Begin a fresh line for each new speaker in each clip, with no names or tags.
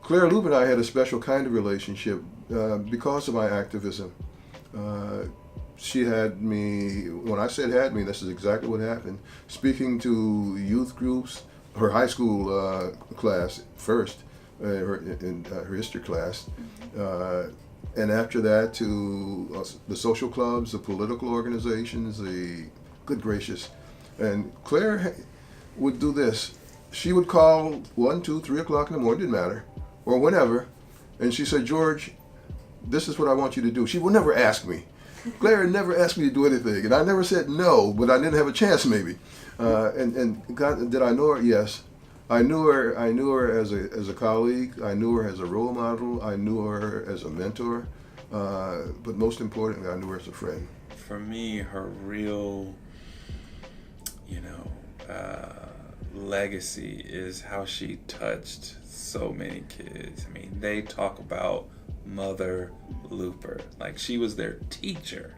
Clara, Luper and I had a special kind of relationship because of my activism. She had me, when I said had me, this is exactly what happened, speaking to youth groups, her high school class first, in her history class, and after that to the social clubs, the political organizations, good gracious. And Claire would do this. She would call 1, 2, 3 o'clock in the morning, didn't matter, or whenever, and she said, George, this is what I want you to do. She would never ask me. Clara never asked me to do anything, and I never said no, but I didn't have a chance maybe. And God, did I know her? Yes. I knew her as a colleague. I knew her as a role model. I knew her as a mentor. But most importantly, I knew her as a friend.
For me, her real, legacy is how she touched so many kids. I mean, they talk about Mother Luper. Like, she was their teacher,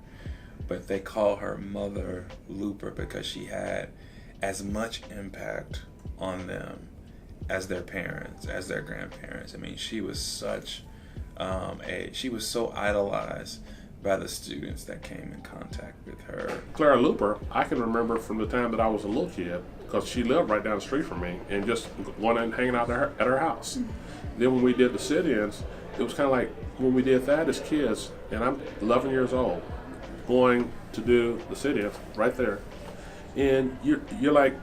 but they call her Mother Luper because she had as much impact on them as their parents, as their grandparents. I mean, she was such she was so idolized by the students that came in contact with her.
Clara Luper, I can remember from the time that I was a little kid, because she lived right down the street from me, and just going and hanging out at her house. Then when we did the sit-ins, it was kind of like when we did that as kids, and I'm 11 years old, going to do the sit-ins right there. And you're like,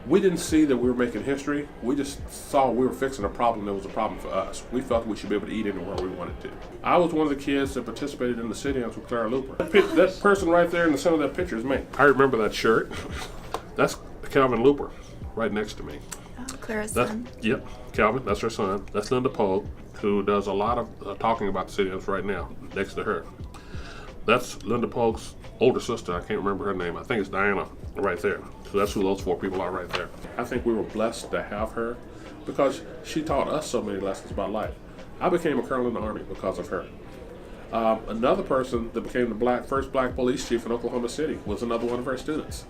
we didn't see that we were making history. We just saw we were fixing a problem that was a problem for us. We felt we should be able to eat anywhere we wanted to. I was one of the kids that participated in the sit-ins with Clara Luper. That person right there in the center of that picture is me. I remember that shirt. That's Calvin Luper, right next to me.
Oh, Clara's son.
Yep, Calvin, that's her son. That's Linda Pogue, who does a lot of talking about the sit-ins right now, next to her. That's Linda Pogue's older sister. I can't remember her name. I think it's Diana, right there. So that's who those 4 people are right there. I think we were blessed to have her because she taught us so many lessons about life. I became a colonel in the Army because of her. Another person that became the first black police chief in Oklahoma City was another one of her students.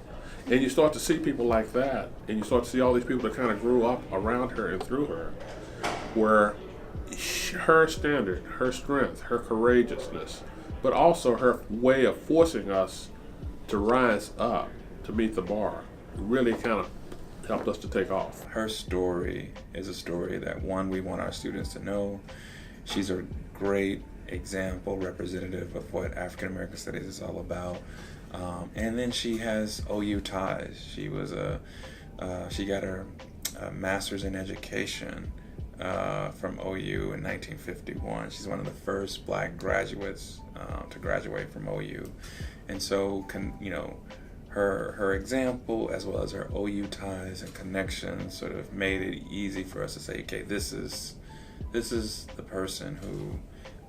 And you start to see people like that, and you start to see all these people that kind of grew up around her and through her, where her standard, her strength, her courageousness, but also her way of forcing us to rise up to meet the bar really kind of helped us to take off.
Her story is a story that, one, we want our students to know. She's a great example, representative of what African American Studies is all about. And then she has OU ties. She got her master's in education from OU in 1951. She's one of the first black graduates to graduate from OU. And so, her example, as well as her OU ties and connections, sort of made it easy for us to say, okay, this is the person who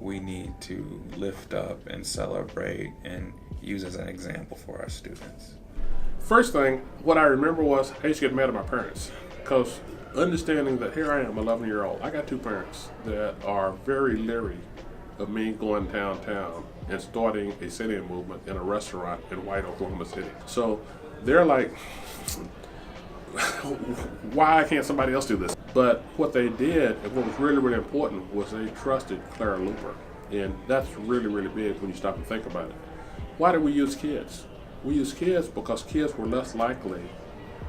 we need to lift up and celebrate and use as an example for our students.
First thing, what I remember was I used to get mad at my parents because understanding that here I am, 11-year-old, I got 2 parents that are very leery of me going downtown and starting a sit-in movement in a restaurant in white Oklahoma City. So they're like, why can't somebody else do this? But what they did, and what was really, really important, was they trusted Clara Luper. And that's really, really big when you stop and think about it. Why did we use kids? We use kids because kids were less likely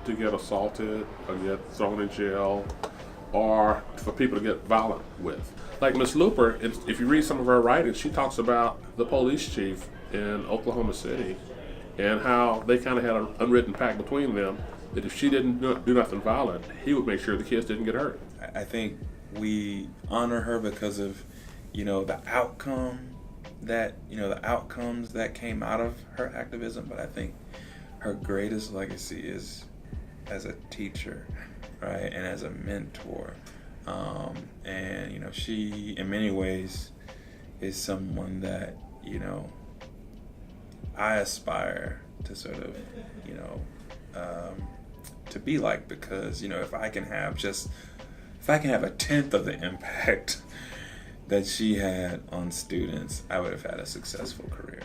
to get assaulted or get thrown in jail or for people to get violent with. Like Miss Luper, if you read some of her writings, she talks about the police chief in Oklahoma City and how they kind of had an unwritten pact between them that if she didn't do nothing violent, he would make sure the kids didn't get hurt.
I think we honor her because of, the outcomes that came out of her activism, but I think her greatest legacy is as a teacher, right, and as a mentor. And she, in many ways, is someone that, I aspire to sort of, to be like, because, if I can have a tenth of the impact that she had on students, I would have had a successful career.